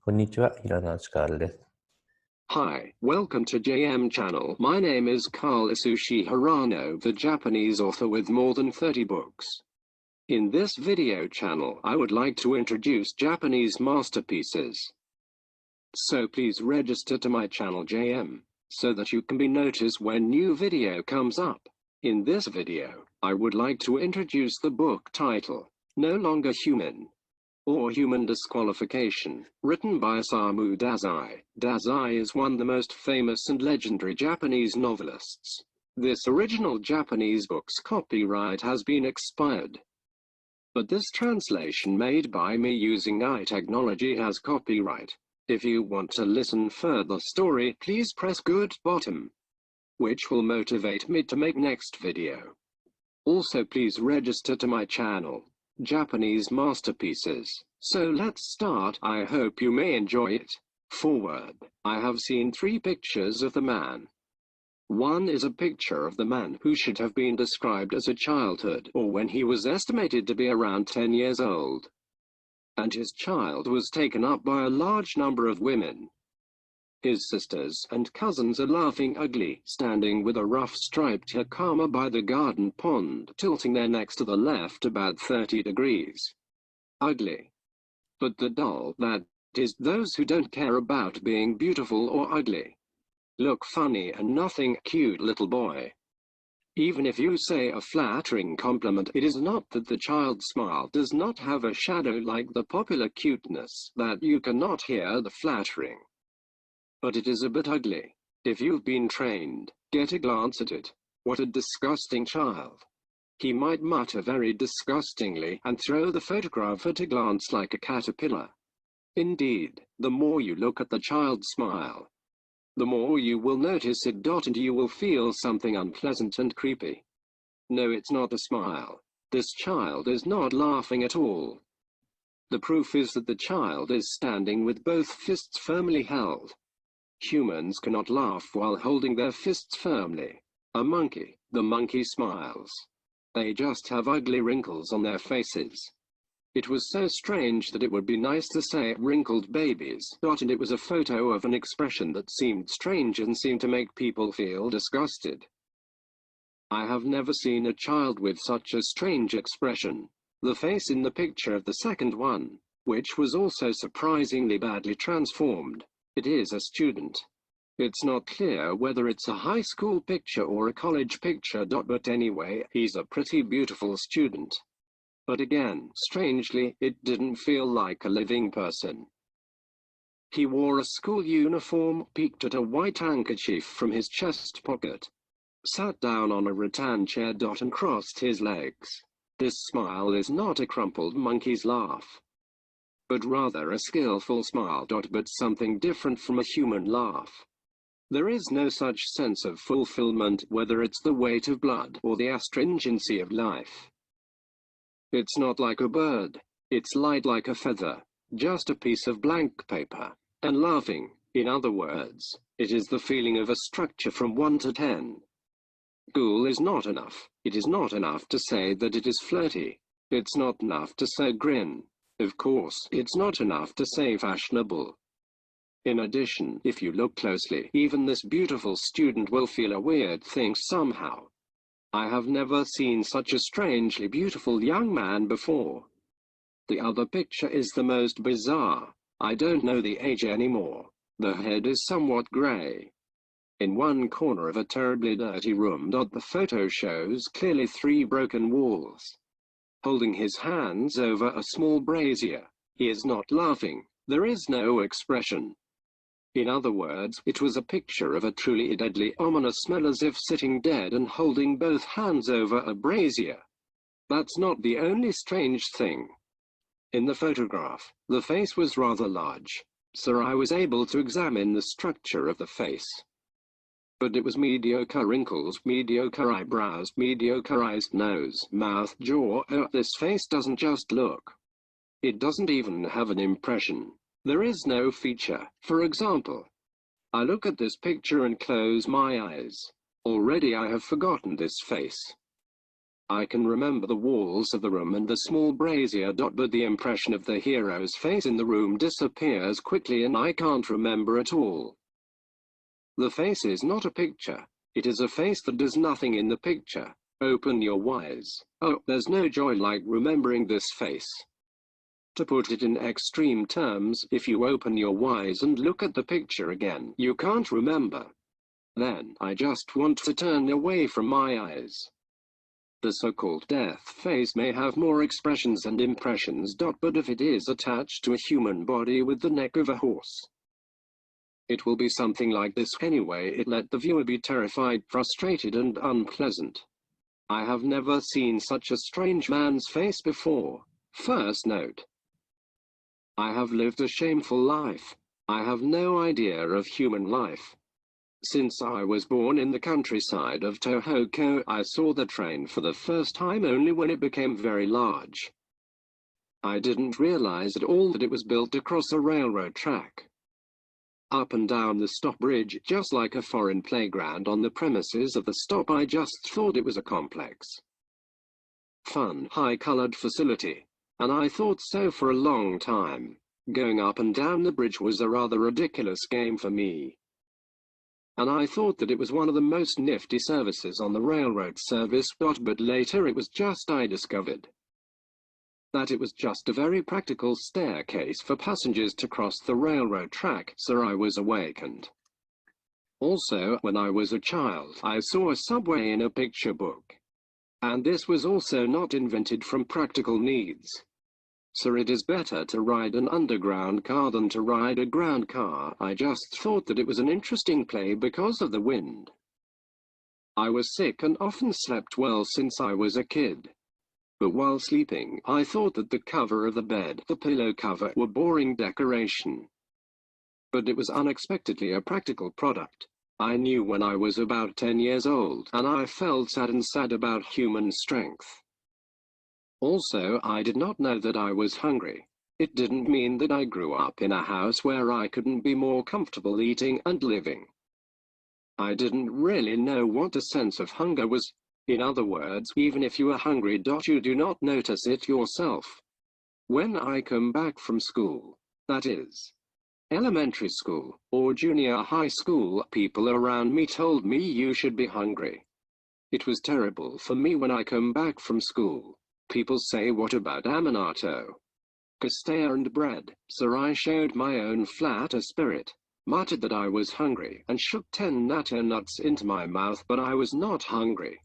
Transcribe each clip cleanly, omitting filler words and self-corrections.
こんにちは、平野カールです。Hi, welcome to JM Channel. My name is Carl Isushi Hirano, the Japanese author with more than 30 books. In this video channel, I would like to introduce Japanese masterpieces. So please register to my channel JM, so that you can be noticed when new video comes up. In this video, I would like to introduce the book title, No Longer Human, or Human Disqualification, written by Osamu Dazai. Dazai is one of the most famous and legendary Japanese novelists. This original Japanese book's copyright has been expired. But this translation made by me using AI technology has copyright. If you want to listen further story, please press good bottom, which will motivate me to make next video. Also please register to my channel, Japanese Masterpieces. So let's start. I hope you may enjoy it. Forward. I have seen 3 pictures of the man. One is a picture of the man who should have been described as a childhood, or when he was estimated to be around 10 years old. And his child was taken up by a large number of women. His sisters and cousins are laughing ugly, standing with a rough striped hakama by the garden pond, tilting their necks to the left about 30 degrees. Ugly. But the doll, that is, those who don't care about being beautiful or ugly, look funny and nothing, cute little boy. Even if you say a flattering compliment, it is not that the child's smile does not have a shadow like the popular cuteness, that you cannot hear the flattering. But it is a bit ugly. If you've been trained, get a glance at it. What a disgusting child. He might mutter very disgustingly and throw the photograph at a glance like a caterpillar. Indeed, the more you look at the child's smile, the more you will notice it, and you will feel something unpleasant and creepy. No, it's not a smile. This child is not laughing at all. The proof is that the child is standing with both fists firmly held. Humans cannot laugh while holding their fists firmly. A monkey, the monkey smiles. They just have ugly wrinkles on their faces. It was so strange that it would be nice to say wrinkled babies, and it was a photo of an expression that seemed strange and seemed to make people feel disgusted. I have never seen a child with such a strange expression. The face in the picture of the second one, which was also surprisingly badly transformed. It is a student. It's not clear whether it's a high school picture or a college picture, but anyway, he's a pretty beautiful student. But again, strangely, it didn't feel like a living person. He wore a school uniform, peeked at a white handkerchief from his chest pocket, sat down on a rattan chair, and crossed his legs. This smile is not a crumpled monkey's laugh, but rather a skillful smile, but something different from a human laugh. There is no such sense of fulfillment, whether it's the weight of blood or the astringency of life. It's not like a bird. It's light like a feather, just a piece of blank paper. And laughing, in other words, it is the feeling of a structure from 1 to 10. Cool is not enough. It is not enough to say that it is flirty. It's not enough to say grin. Of course, it's not enough to say fashionable. In addition, if you look closely, even this beautiful student will feel a weird thing somehow. I have never seen such a strangely beautiful young man before. The other picture is the most bizarre. I don't know the age anymore. The head is somewhat gray. In one corner of a terribly dirty room, the photo shows clearly 3 broken walls. Holding his hands over a small brazier, he is not laughing. There is no expression. In other words, it was a picture of a truly deadly, ominous smell, as if sitting dead and holding both hands over a brazier. That's not the only strange thing. In the photograph, the face was rather large, so I was able to examine the structure of the face. But it was mediocre wrinkles, mediocre eyebrows, mediocre eyes, nose, mouth, jaw. This face doesn't just look. It doesn't even have an impression. There is no feature. For example, I look at this picture and close my eyes. Already I have forgotten this face. I can remember the walls of the room and the small brazier, but the impression of the hero's face in the room disappears quickly and I can't remember at all. The face is not a picture. It is a face that does nothing in the picture. Open your eyes. Oh, there's no joy like remembering this face. To put it in extreme terms, if you open your eyes and look at the picture again, you can't remember. Then, I just want to turn away from my eyes. The so-called death face may have more expressions and impressions, but if it is attached to a human body with the neck of a horse, it will be something like this anyway. It let the viewer be terrified, frustrated and unpleasant. I have never seen such a strange man's face before. First note. I have lived a shameful life. I have no idea of human life. Since I was born in the countryside of Tohoku, I saw the train for the first time only when it became very large. I didn't realize at all that it was built across a railroad track. Up and down the stop bridge, just like a foreign playground on the premises of the stop. I just thought it was a complex, fun, high-colored facility. And I thought so for a long time. Going up and down the bridge was a rather ridiculous game for me. And I thought that it was one of the most nifty services on the railroad service, but later it was just I discovered that it was just a very practical staircase for passengers to cross the railroad track, so I was awakened. Also, when I was a child, I saw a subway in a picture book. And this was also not invented from practical needs. So it is better to ride an underground car than to ride a ground car. I just thought that it was an interesting play because of the wind. I was sick and often slept well since I was a kid. But while sleeping, I thought that the cover of the bed, the pillow cover, were boring decoration. But it was unexpectedly a practical product. I knew when I was about 10 years old, and I felt sad and sad about human strength. Also, I did not know that I was hungry. It didn't mean that I grew up in a house where I couldn't be more comfortable eating and living. I didn't really know what a sense of hunger was. In other words, even if you are hungry, you do not notice it yourself. When I come back from school, that is, elementary school, or junior high school, people around me told me you should be hungry. It was terrible for me when I come back from school. People say, what about aminato, castella and bread? So I showed my own flatter spirit, muttered that I was hungry, and shook 10 natto nuts into my mouth, but I was not hungry.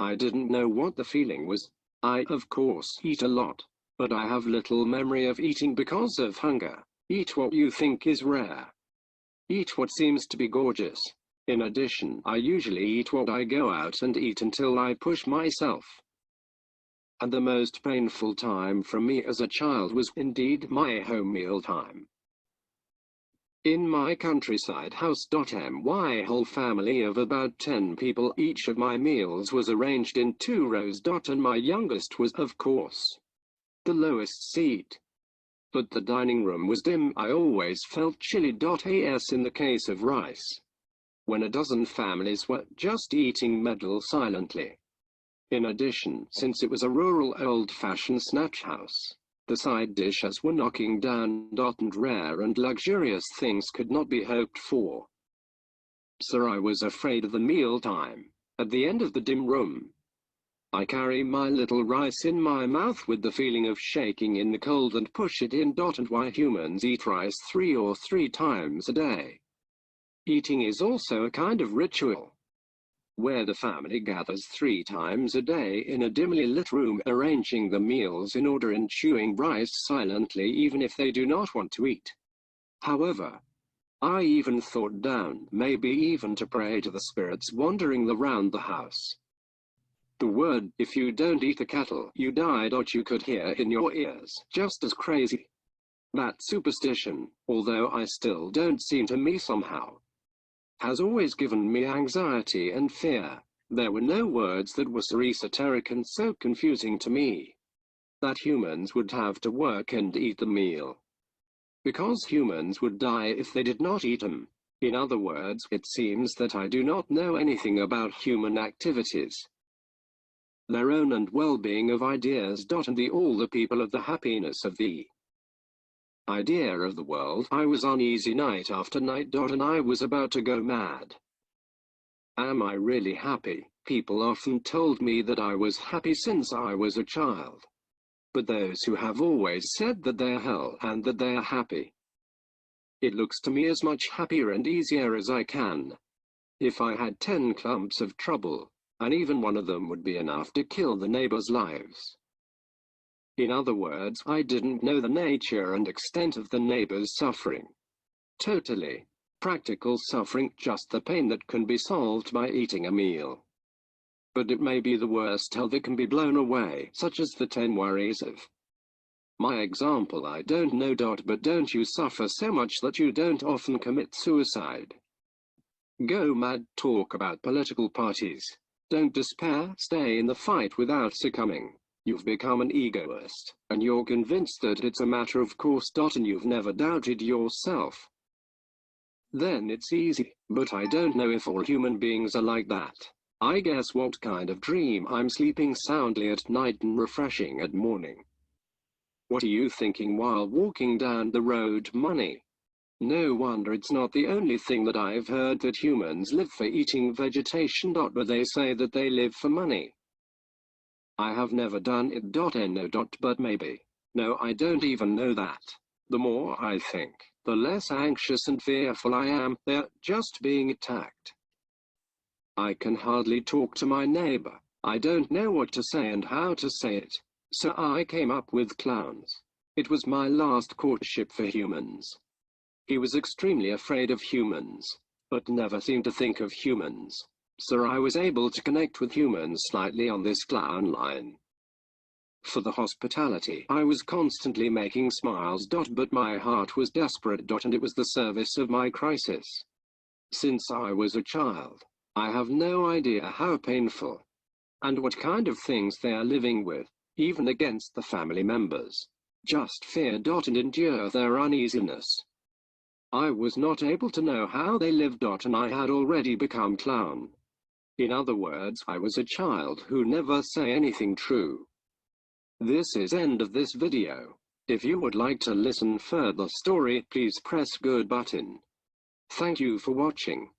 I didn't know what the feeling was. I, of course, eat a lot, but I have little memory of eating because of hunger. Eat what you think is rare. Eat what seems to be gorgeous. In addition, I usually eat what I go out and eat until I push myself. And the most painful time for me as a child was indeed my home meal time. In my countryside house, my whole family of about 10 people, each of my meals was arranged in 2 rows, and my youngest was, of course, the lowest seat. But the dining room was dim. I always felt chilly. As in the case of rice, when a dozen families were just eating medal silently. In addition, since it was a rural old-fashioned snatch house, the side dishes were knocking down, and rare and luxurious things could not be hoped for. So I was afraid of the meal time. At the end of the dim room, I carry my little rice in my mouth with the feeling of shaking in the cold and push it in. And why humans eat rice 3 or 3 times a day. Eating is also a kind of ritual, where the family gathers 3 times a day in a dimly lit room, arranging the meals in order and chewing rice silently even if they do not want to eat. However, I even thought down, maybe even to pray to the spirits wandering around the house. The word, if you don't eat the cattle, you die. You could hear in your ears, just as crazy. That superstition, although I still don't seem to me somehow, has always given me anxiety and fear. There were no words that were so esoteric and so confusing to me. That humans would have to work and eat the meal. Because humans would die if they did not eat them. In other words, it seems that I do not know anything about human activities. their own and well-being of ideas. And all the people of the happiness of the idea of the world. I was uneasy night after night. And I was about to go mad. Am I really happy? People often told me that I was happy since I was a child. But those who have always said that they're hell and that they're happy. It looks to me as much happier and easier as I can. If I had 10 clumps of trouble, and even one of them would be enough to kill the neighbors' lives. In other words, I didn't know the nature and extent of the neighbor's suffering. Totally. Practical suffering, just the pain that can be solved by eating a meal. But it may be the worst hell that can be blown away, such as the 10 worries of my example. I don't know. But don't you suffer so much that you don't often commit suicide? Go mad. Talk about political parties. Don't despair. Stay in the fight without succumbing. You've become an egoist, and you're convinced that it's a matter of course. And you've never doubted yourself. Then it's easy. But I don't know if all human beings are like that. I guess what kind of dream? I'm sleeping soundly at night and refreshing at morning. What are you thinking while walking down the road? Money. No wonder it's not the only thing that I've heard that humans live for eating vegetation. But they say that they live for money. I have never done it. No. But maybe. No, I don't even know that. The more I think, the less anxious and fearful I am. They're just being attacked. I can hardly talk to my neighbor. I don't know what to say and how to say it. So I came up with clowns. It was my last courtship for humans. He was extremely afraid of humans, but never seemed to think of humans. So I was able to connect with humans slightly on this clown line. For the hospitality, I was constantly making smiles. But my heart was desperate. And it was the service of my crisis. Since I was a child, I have no idea how painful and what kind of things they are living with, even against the family members. Just fear. And endure their uneasiness. I was not able to know how they lived. And I had already become clown. In other words, I was a child who never say anything true. This is end of this video. If you would like to listen further story, please press good button. Thank you for watching.